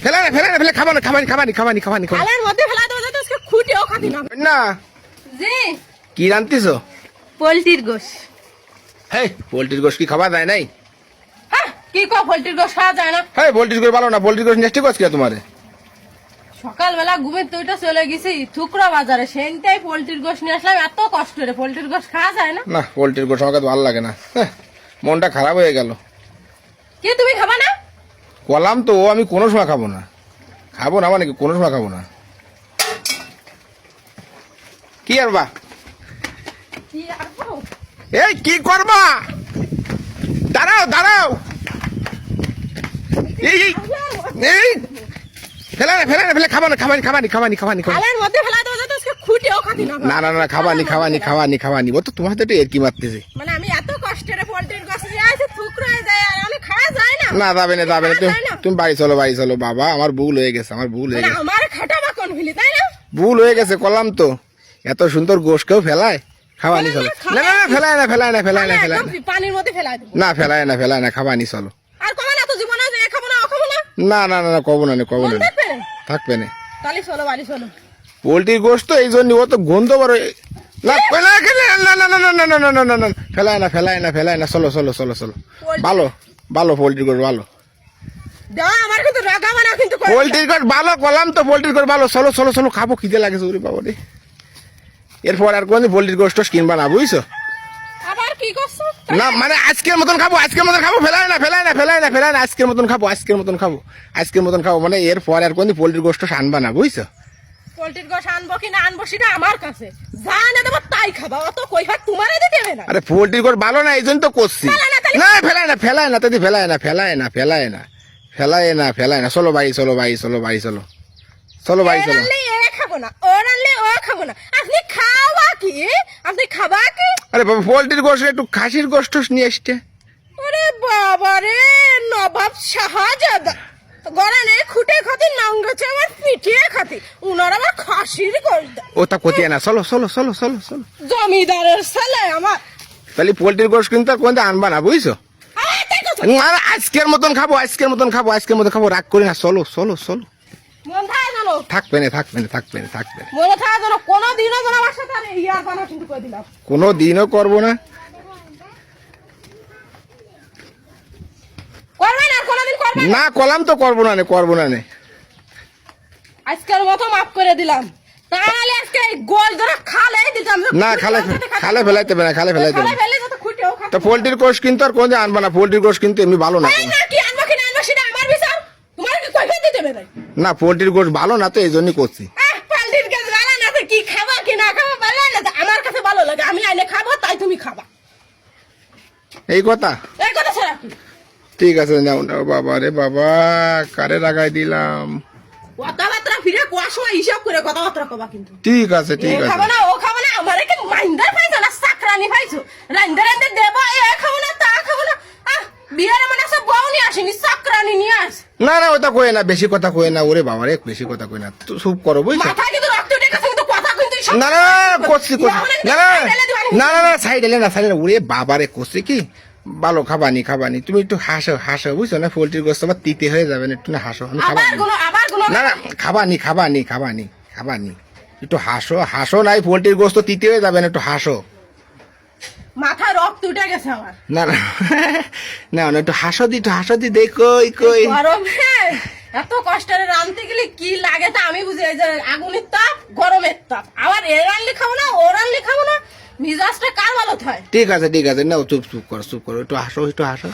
ফেলা না ফেলা না ফেলে খাবানি খাবানি খাবানি খাবানি খাবানি থালার মধ্যে ফেলা দেবো যাতে আজকে খুঁটিও খাবি না। না জি কি রান্তিছো? পোলট্রির গোশ। হেই পোল্ট্রির গোশ কি খাওয়া যায় নাই? হ্যাঁ কি কো পোলট্রির গোশ খাওয়া যায় না? হেই পোল্ট্রির গোশ ভালো না, পোল্ট্রির গোশ নেস্টি গোশ কে তোমারে? সকালবেলা ঘুমের তুইটা চলে গেছি থুকরা বাজারে, সেনটাই পোলট্রির গোশ নিয়ে আসলাম। এত কষ্ট রে, পোলট্রির গোশ খাওয়া যায় না? না পোল্ট্রির গোশ আমাকে তো ভালো লাগে না, মনটা খারাপ হয়ে গেল। কি তুমি খাবা না? কলাম তো আমি কোনো সময় খাবো না, খাবো না মানে কি কোনো সময় খাবো না। কি আর বা কি আর করো? এই কি করবা? দাঁড়াও দাঁড়াও, এই এই, এই ফেলা না ফেলা না ফেলে খাবো না, খাবানি খাবানি খাবানি খাবানি খাবানি। থালার মধ্যে ফেলা দেবো যাতে আজকে খুঁটিও খাবি না। না না না খাবানি খাবানি খাবানি খাবানি, ও তো তোমার হাতে একটু এরকি মারতেছে। মানে আমি এত কষ্টের পোলট্রির গোশ নিয়ে আসি থুকরা হয়ে যায় আর আমি খাওয়া যায় না। না যাবে না যাবে না, তুমি বাড়ি চলো বাড়ি চলো। বাবা আমার ভুল হয়ে গেছে, আমার ভুল হয়ে মানে গেছে, আমার খাটাবা কোন ফেলি তাই না? ভুল হয়ে গেছে। করলাম তো এত সুন্দর গোশ কেউ ফেলায়? খাবানি চলো। না না না ফেলায় না ফেলায় না ফেলায় না ফেলায় না, একদম পানির মধ্যে ফেলা দেবো। না ফেলায় না ফেলায় না, খাবানি চলো। আর কবে না তো জীবনে যে এ খাবো না ও খাবো না। না না না না কব না কব মন না, থাকবে? থাকবে না। তাহলে চলো বাড়ি চলো। পোল্ট্রির গোশ তো এই জন্য ও তো গন্ধ বড়। না ফেলায় না না না না না না না না না না ফেলায় না ফেলায় না ফেলায় না, চলো চলো চলো চলো। ভালো ভালো পোল্ট্রির গোশ ভালো, দাও আমার কিন্তু রাগাবা না কিন্তু করে। পোল্ট্রির গোশ ভালো। করলাম তো পোল্ট্রির গোশ ভালো, চলো চলো চলো খাবো, খিদে লাগেছে ওরে বাবা রে। এরপর আর কোনদিন পোল্ট্রির গোশ টোশ কিনবা না বুঝছো? আবার কি করছো? না মানে আজকের মতন খাবো, আজকের মতন খাবো, ফেলায় না ফেলায় না ফেলায় না ফেলায় না, আজকের মতন খাবো, আজকের মতন খাবো, আজকের মতন খাবো। মানে এরপর আর কোনদিন পোল্ট্রির গোশ টোশ আনবা না বুঝছো? পোলট্রির গোশ আনবো কি না আনবো সেটা আমার কাছে, যা না দেবো তাই খাবা। অত কই ভাগ তোমারে দিতে হবে না। আরে পোল্ট্রির গোশ ভালো না এই জন্য তো করছি। ফেলায় না তাহলে? না ফেলায় না ফেলায় না তাদি ফেলায় না ফেলায় না ফেলায় না ফেলায় না ফেলায় না, চলো বাড়ি চলো বাড়ি চলো বাড়ি চলো, চলো বাড়ি এ চলো। রানলে এ খাবো না, ও রানলে ও খাবো না। আপনি খাওয়া কি? আপনি খাবা কি? আরে বাবা পোল্ট্রির গোশ একটু খাসির গোশ টোশ নিয়ে এসছে। ওরে বাবা রে, নবাব শাহজাদা গড়ানে খুঁটে খাতি নাঙ্গছে আমার পিটিয়ে খাতি, উনার আবার খাসির গোশ দেয়। ও তা কোথায় না, চলো চলো চলো চলো চলো। জমিদারের ছেলে আমার। তাহলে পোল্ট্রির গোশ কিন্তু আর কোনদিন আনবা না বুঝছো? আরে তাই কথা। না, আজকের মতন খাবো, আজকের মতন খাবো, আজকের মতন খাবো, রাগ করি না, চলো চলো চলো। মন থাকে জানো, থাকবে না থাকবে না থাকবে না থাকবে না, মনে থাকে জানো, কোনোদিনও যেন আমার সাথে আর ইয়ার বানা কিন্তু করে দিলাম। কোনো দিনও করবো না। করবে না, কোনোদিন করবে না। না করলাম তো করবো না নে, করবো না নে। আজকের মতো মাফ করে দিলাম, তাহলে আজকে এই গোল ধরে খালে দিতাম। না খালে খালে ফেলাইতে হবে না, খালে ফেলাইতে হবে খালে না। ফেলে যত খুঁটেও খাবো। তো পোল্ট্রির গোশ কিন্তু আর কোনদিন আনবা না, পোল্ট্রির গোশ কিন্তু এমনি ভালো না। এই না কি আনবো কি না আনবো সেটা আমার বিচার, তোমার কি কইফা দিতে হবে না? না পোল্ট্রির গোশ ভালো না তো এই জন্যই করছি। পাল্টির কাছে ভালো না তো কি খাবা কি না খাবা ভালো না তো আমার কাছে ভালো লাগে, আমি আইনে খাবো তাই তুমি খাবা, এই কথা? এই কথা ছাড়া কি? ঠিক আছে নাও নাও। বাবা রে বাবা, কারে লাগাই দিলাম। কথাবার্তা ফিরে কোয়ার সময় হিসাব করে কথাবার্তা কবা কিন্তু। ঠিক আছে ঠিক এ আছে। খাবো না ও খাবো না, আমার কি মাইন্ডার পাইছো না চাকরানি পাইছো? রাইন্দা রাইন্দা দেবো, এ খাবো না তা খাবো না। বিয়ারে মানে সব বউ নিয়ে আসেনি, চাকরানি নিয়ে আস। না না ওটা কই না, বেশি কথা কই না। ওরে বাবা রে বেশি কথা কই না, তো চুপ করো বুঝছো? মাথা কিন্তু রক্ত উঠে গেছে কিন্তু কথা কিন্তু সব- না না করছি করছি না না না না না সাইড এলে না সাইড। ওরে বাবা রে করছি কি ভালো খাবানি খাবানি। তুমি একটু হাসো হাসো বুঝছো না, পোল্ট্রির গোশত আবার তিতে হয়ে যাবে না, একটু না হাসো। আমি আবার খাবানি আবার গুলো না না খাবানি খাবানি খাবানি খাবানি, একটু হাসো হাসো। নাই পোল্ট্রির গোশত তিতে হয়ে যাবে না, একটু হাসো। মাথা রক্ত উঠে গেছে আমার। না না না না একটু হাসো দি, একটু হাসো দি, দেখ কই কই। গরমে এত কষ্টের রাঁধতে গেলে কি লাগে তা আমি বুঝি। এই যে আগুনের তাপ, গরমের তাপ, আবার এ রানলে খাবো না ও রানলে খাবো না, মিজাজটা কার ভালো হয়? ঠিক আছে ঠিক আছে, না চুপ চুপ করো চুপ করো, একটু হাসো একটু হাসো।